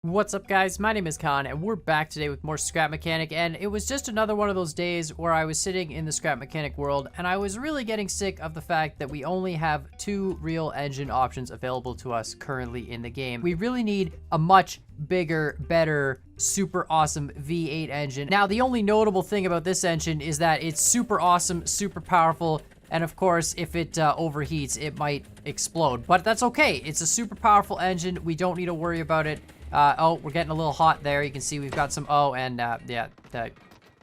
What's up, guys? My name is Khan, and we're back today with more Scrap Mechanic, and it was just another one of those days where I was sitting in the Scrap Mechanic world, and I was really getting sick of the fact that we only have two real engine options available to us currently in the game. We really need a much bigger, better, super awesome V8 engine. Now, the only notable thing about this engine is that it's super awesome, super powerful, and of course, if it overheats, it might explode. But that's okay. It's a super powerful engine. We don't need to worry about it. Oh, we're getting a little hot there. You can see we've got some, yeah,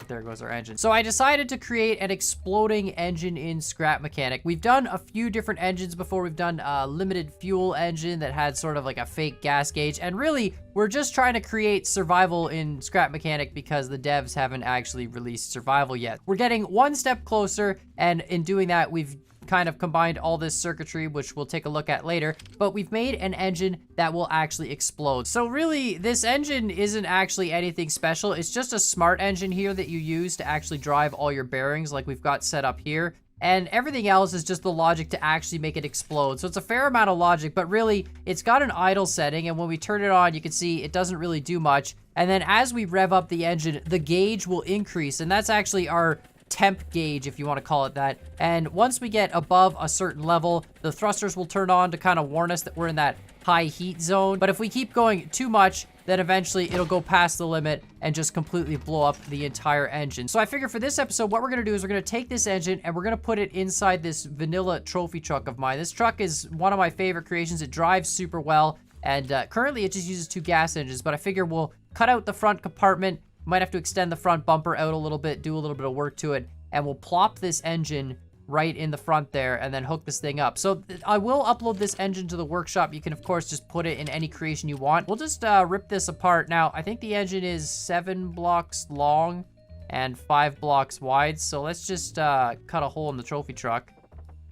there goes our engine. So I decided to create an exploding engine in Scrap Mechanic. We've done a few different engines before. We've done a limited fuel engine that had sort of like a fake gas gauge. And really, we're just trying to create survival in Scrap Mechanic because the devs haven't actually released survival yet. We're getting one step closer, and in doing that, we've kind of combined all this circuitry, which we'll take a look at later, but we've made an engine that will actually explode. So really, this engine isn't actually anything special. It's just a smart engine here that you use to actually drive all your bearings like we've got set up here. And everything else is just the logic to actually make it explode. So it's a fair amount of logic, but really, it's got an idle setting, and when we turn it on, you can see it doesn't really do much. And then as we rev up the engine, the gauge will increase, and that's actually our temp gauge, if you want to call it that. And once we get above a certain level, the thrusters will turn on to kind of warn us that we're in that high heat zone. But if we keep going too much, then eventually it'll go past the limit and just completely blow up the entire engine. So I figure for this episode, what we're going to do is we're going to take this engine and we're going to put it inside this vanilla trophy truck of mine. This truck is one of my favorite creations. It drives super well, and currently it just uses two gas engines, but I figure we'll cut out the front compartment. Might have to extend the front bumper out a little bit, do a little bit of work to it, and we'll plop this engine right in the front there and then hook this thing up. So I will upload this engine to the workshop. You can, of course, just put it in any creation you want. We'll just rip this apart. Now, I think the engine is 7 blocks long and 5 blocks wide. So let's just cut a hole in the trophy truck,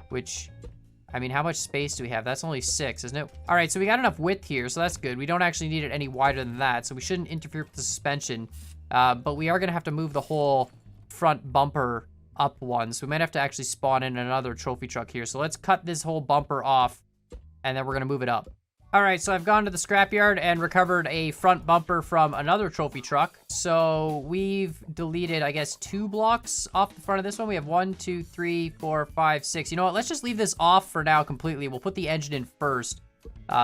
which, I mean, how much space do we have? That's only 6, isn't it? All right, so we got enough width here, so that's good. We don't actually need it any wider than that, so we shouldn't interfere with the suspension. But we are going to have to move the whole front bumper up one, so we might have to actually spawn in another trophy truck here. So let's cut this whole bumper off, and then we're going to move it up. All right, so I've gone to the scrapyard and recovered a front bumper from another trophy truck. So we've deleted, I guess, 2 blocks off the front of this one. We have 1, 2, 3, 4, 5, 6. You know what? Let's just leave this off for now completely. We'll put the engine in first.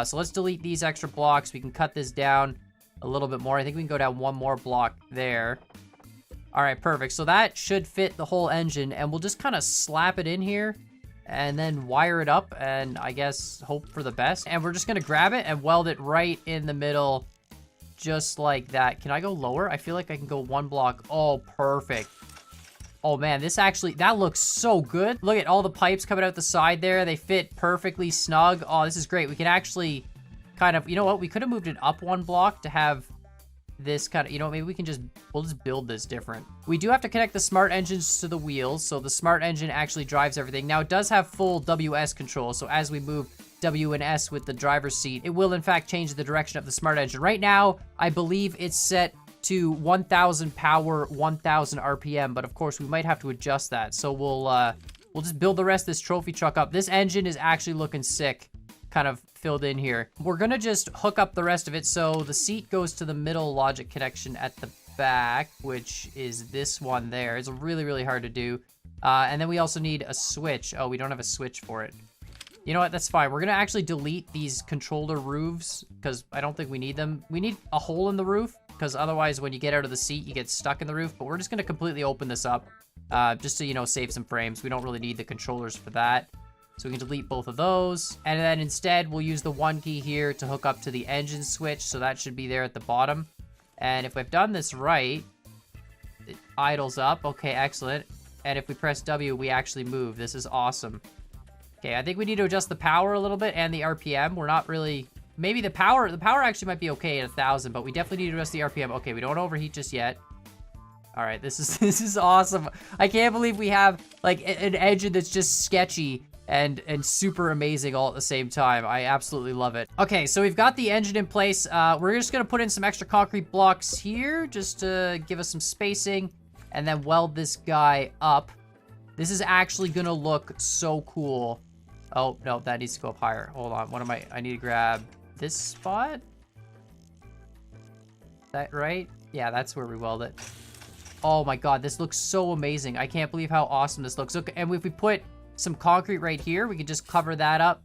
So let's delete these extra blocks. We can cut this down a little bit more. I think we can go down 1 more block there. All right, perfect. So that should fit the whole engine, and we'll just kind of slap it in here and then wire it up and I guess hope for the best. And we're just going to grab it and weld it right in the middle just like that. Can I go lower? I feel like I can go 1 block. Oh, perfect. Oh man, this actually, that looks so good. Look at all the pipes coming out the side there. They fit perfectly snug. Oh, this is great. We can actually kind of, you know what, we could have moved it up 1 block to have this kind of, you know, maybe we can just, we'll just build this different. We do have to connect the smart engines to the wheels, so the smart engine actually drives everything. Now, it does have full WS control, so as we move W and S with the driver's seat, it will in fact change the direction of the smart engine. Right now, I believe it's set to 1000 power, 1000 RPM, but of course we might have to adjust that. So we'll just build the rest of this trophy truck up. This engine is actually looking sick, kind of filled in here. We're gonna just hook up the rest of it. So the seat goes to the middle logic connection at the back, which is this one there. It's really, really hard to do. And then we also need a switch. Oh, we don't have a switch for it. You know what? That's fine. We're gonna actually delete these controller roofs because I don't think we need them. We need a hole in the roof because otherwise when you get out of the seat, you get stuck in the roof. But we're just gonna completely open this up just to, you know, save some frames. We don't really need the controllers for that. So we can delete both of those. And then instead, we'll use the 1 key here to hook up to the engine switch. So that should be there at the bottom. And if I've done this right, it idles up. Okay, excellent. And if we press W, we actually move. This is awesome. Okay, I think we need to adjust the power a little bit and the RPM. We're not really, maybe the power actually might be okay at 1000, but we definitely need to adjust the RPM. Okay, we don't overheat just yet. All right, this is awesome. I can't believe we have like an engine that's just sketchy and super amazing all at the same time. I absolutely love it. Okay, so we've got the engine in place. We're just gonna put in some extra concrete blocks here just to give us some spacing and then weld this guy up. This is actually gonna look so cool. Oh, no, that needs to go up higher. Hold on, what am I need to grab this spot? That right? Yeah, that's where we weld it. Oh my god, this looks so amazing. I can't believe how awesome this looks. Look, and if we put some concrete right here, we can just cover that up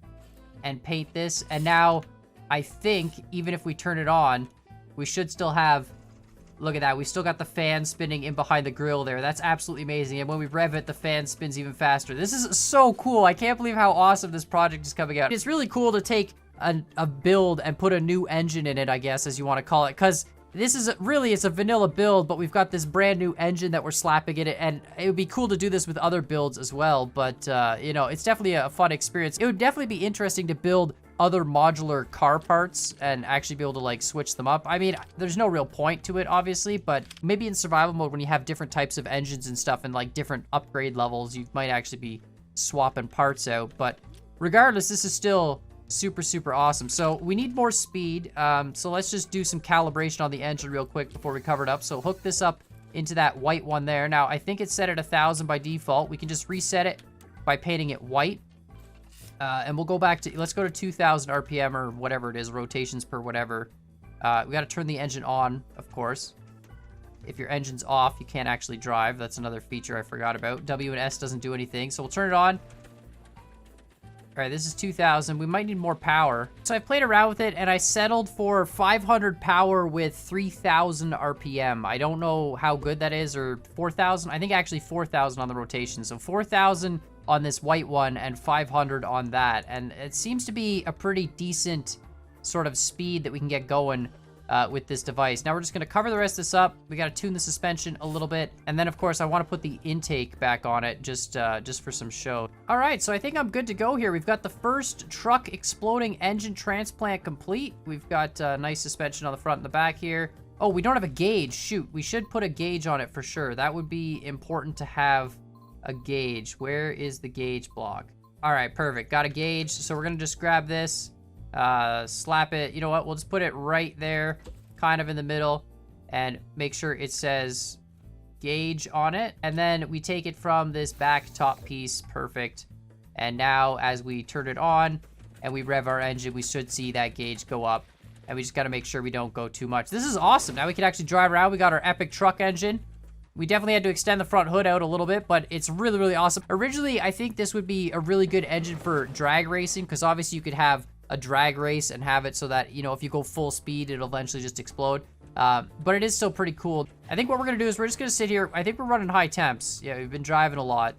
and paint this. And now, I think, even if we turn it on, we should still have... Look at that. We still got the fan spinning in behind the grill there. That's absolutely amazing. And when we rev it, the fan spins even faster. This is so cool. I can't believe how awesome this project is coming out. It's really cool to take a build and put a new engine in it, I guess, as you want to call it. Because this is really, it's a vanilla build, but we've got this brand new engine that we're slapping in it. And it would be cool to do this with other builds as well. But, you know, it's definitely a fun experience. It would definitely be interesting to build other modular car parts and actually be able to like switch them up. I mean, there's no real point to it, obviously, but maybe in survival mode when you have different types of engines and stuff and like different upgrade levels, you might actually be swapping parts out. But regardless, this is still super, super awesome. So we need more speed. So let's just do some calibration on the engine real quick before we cover it up. So hook this up into that white one there. Now, I think it's set at 1,000 by default. We can just reset it by painting it white. And we'll go back to, let's go to 2,000 RPM or whatever it is, rotations per whatever. We got to turn the engine on, of course. If your engine's off, you can't actually drive. That's another feature I forgot about. W and S doesn't do anything, so we'll turn it on. All right, this is 2,000. We might need more power. So I played around with it, and I settled for 500 power with 3,000 RPM. I don't know how good that is, or 4,000. I think actually 4,000 on the rotation. So 4,000 on this white one and 500 on that. And it seems to be a pretty decent sort of speed that we can get going with this device. Now we're just gonna cover the rest of this up. We gotta tune the suspension a little bit. And then of course I wanna put the intake back on it just for some show. All right, so I think I'm good to go here. We've got the first truck exploding engine transplant complete. We've got nice suspension on the front and the back here. Oh, we don't have a gauge. Shoot, we should put a gauge on it for sure. That would be important to have a gauge. Where is the gauge block? All right, perfect. Got a gauge. So we're gonna just grab this, slap it. You know what? We'll just put it right there, kind of in the middle, and make sure it says gauge on it. And then we take it from this back top piece. Perfect. And now as we turn it on and we rev our engine, we should see that gauge go up. And we just got to make sure we don't go too much. This is awesome. Now we can actually drive around. We got our epic truck engine. We definitely had to extend the front hood out a little bit, but it's really, really awesome. Originally, I think this would be a really good engine for drag racing, because obviously you could have a drag race and have it so that, you know, if you go full speed, it'll eventually just explode. But it is still pretty cool. I think what we're going to do is we're just going to sit here. I think we're running high temps. Yeah, we've been driving a lot.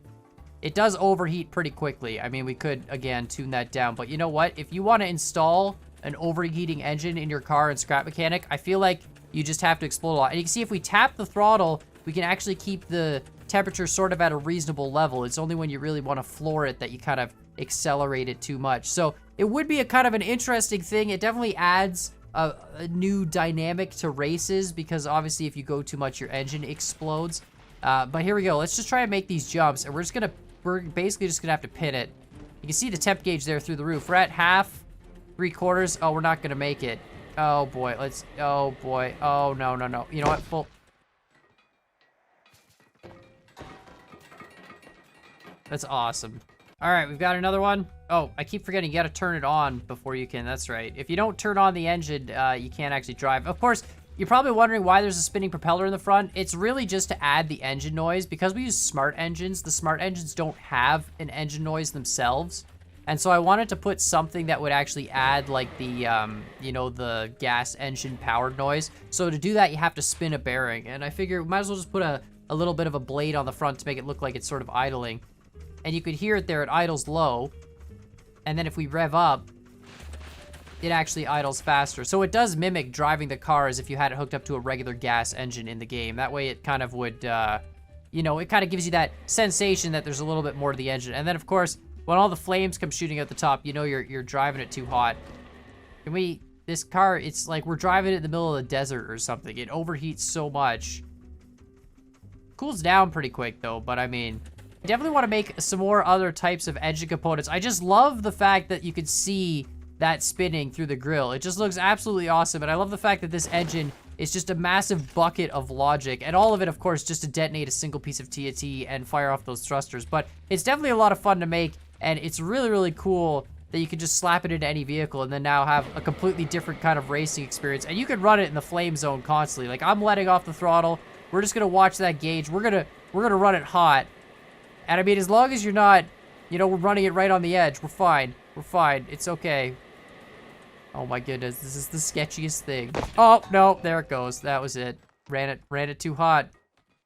It does overheat pretty quickly. I mean, we could, again, tune that down. But you know what? If you want to install an overheating engine in your car in Scrap Mechanic, I feel like you just have to explode a lot. And you can see if we tap the throttle, we can actually keep the temperature sort of at a reasonable level. It's only when you really want to floor it that you kind of accelerate it too much. So it would be a kind of an interesting thing. It definitely adds a new dynamic to races, because obviously if you go too much, your engine explodes. But here we go. Let's just try and make these jumps, and we're basically just gonna have to pin it. You can see the temp gauge there through the roof. We're at half, 3/4. Oh, we're not gonna make it. Oh boy, oh boy. Oh no, no, no. You know what? Full. That's awesome. All right, we've got another one. Oh, I keep forgetting you got to turn it on before you can. That's right. If you don't turn on the engine, you can't actually drive. Of course, you're probably wondering why there's a spinning propeller in the front. It's really just to add the engine noise. Because we use smart engines, the smart engines don't have an engine noise themselves. And so I wanted to put something that would actually add like the, you know, the gas engine powered noise. So to do that, you have to spin a bearing. And I figure we might as well just put a little bit of a blade on the front to make it look like it's sort of idling. And you could hear it there, it idles low. And then if we rev up, it actually idles faster. So it does mimic driving the car as if you had it hooked up to a regular gas engine in the game. That way it kind of would, you know, it kind of gives you that sensation that there's a little bit more to the engine. And then of course, when all the flames come shooting out the top, you know you're driving it too hot. This car, it's like we're driving it in the middle of the desert or something. It overheats so much. Cools down pretty quick though, but I mean, I definitely want to make some more other types of engine components. I just love the fact that you could see that spinning through the grill. It just looks absolutely awesome. And I love the fact that this engine is just a massive bucket of logic. And all of it, of course, just to detonate a single piece of TNT and fire off those thrusters. But it's definitely a lot of fun to make. And it's really, really cool that you can just slap it into any vehicle and then now have a completely different kind of racing experience. And you can run it in the flame zone constantly. Like, I'm letting off the throttle. We're just gonna watch that gauge. We're gonna run it hot. And I mean, as long as you're not, you know, we're running it right on the edge, we're fine. We're fine. It's okay. Oh my goodness, this is the sketchiest thing. Oh, no, there it goes. That was it. Ran it too hot.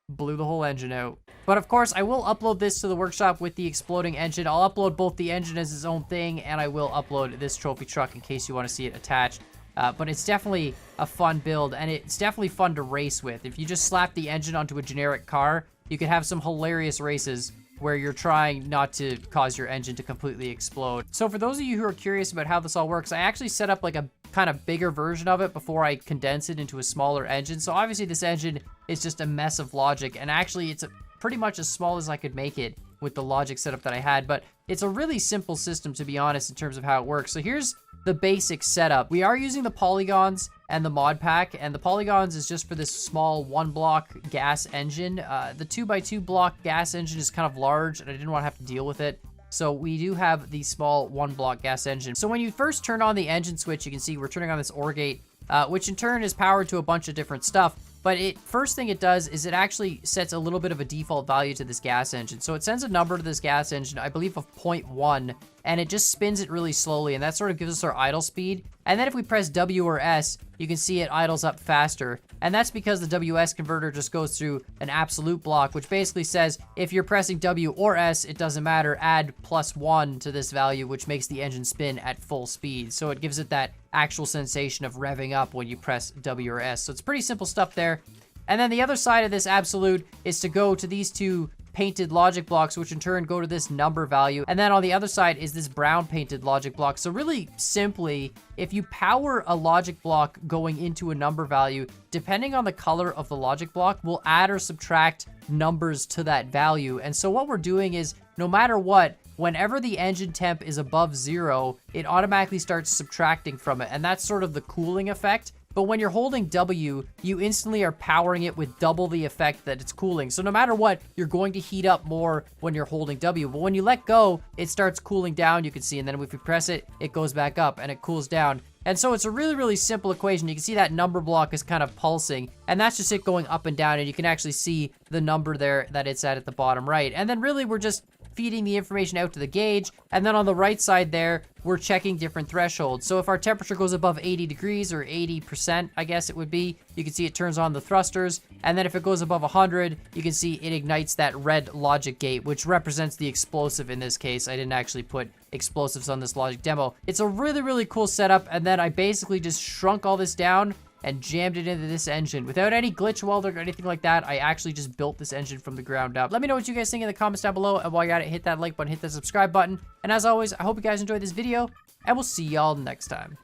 Blew the whole engine out. But of course, I will upload this to the workshop with the exploding engine. I'll upload both the engine as its own thing, and I will upload this trophy truck in case you want to see it attached. But it's definitely a fun build, and it's definitely fun to race with. If you just slap the engine onto a generic car, you can have some hilarious races where you're trying not to cause your engine to completely explode. So for those of you who are curious about how this all works, I actually set up like a kind of bigger version of it before I condense it into a smaller engine. So obviously this engine is just a mess of logic, and actually it's pretty much as small as I could make it with the logic setup that I had, but it's a really simple system, to be honest, in terms of how it works. So here's the basic setup. We are using the polygons and the mod pack, and the polygons is just for this small 1-block gas engine. The 2x2 block gas engine is kind of large, and I didn't want to have to deal with it. So we do have the small 1-block gas engine. So when you first turn on the engine switch, you can see we're turning on this OR gate, which in turn is powered to a bunch of different stuff. But first thing it does is it actually sets a little bit of a default value to this gas engine. So it sends a number to this gas engine, I believe of 0.1, and it just spins it really slowly, and that sort of gives us our idle speed. And then if we press W or S, you can see it idles up faster. And that's because the WS converter just goes through an absolute block, which basically says if you're pressing W or S, it doesn't matter, add +1 to this value, which makes the engine spin at full speed. So it gives it that actual sensation of revving up when you press W or S. So it's pretty simple stuff there. And then the other side of this absolute is to go to these two painted logic blocks, which in turn go to this number value. And then on the other side is this brown painted logic block. So really simply, if you power a logic block going into a number value, depending on the color of the logic block, we'll add or subtract numbers to that value. And so what we're doing is, no matter what, whenever the engine temp is above 0, it automatically starts subtracting from it. And that's sort of the cooling effect. But when you're holding W, you instantly are powering it with double the effect that it's cooling. So no matter what, you're going to heat up more when you're holding W. But when you let go, it starts cooling down, you can see. And then if you press it, it goes back up and it cools down. And so it's a really, really simple equation. You can see that number block is kind of pulsing, and that's just it going up and down. And you can actually see the number there that it's at the bottom right. And then really we're just feeding the information out to the gauge, and then on the right side there, we're checking different thresholds. So if our temperature goes above 80 degrees, or 80%, I guess it would be, you can see it turns on the thrusters, and then if it goes above 100, you can see it ignites that red logic gate, which represents the explosive in this case. I didn't actually put explosives on this logic demo. It's a really, really cool setup, and then I basically just shrunk all this down and jammed it into this engine without any glitch weld or anything like that. I actually just built this engine from the ground up. Let me know what you guys think in the comments down below, and while you're at it, hit that like button, hit that subscribe button, and as always, I hope you guys enjoyed this video, and we'll see y'all next time.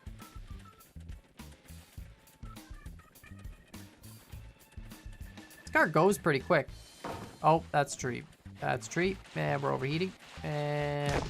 This car goes pretty quick. Oh, that's tree. That's tree, and we're overheating, and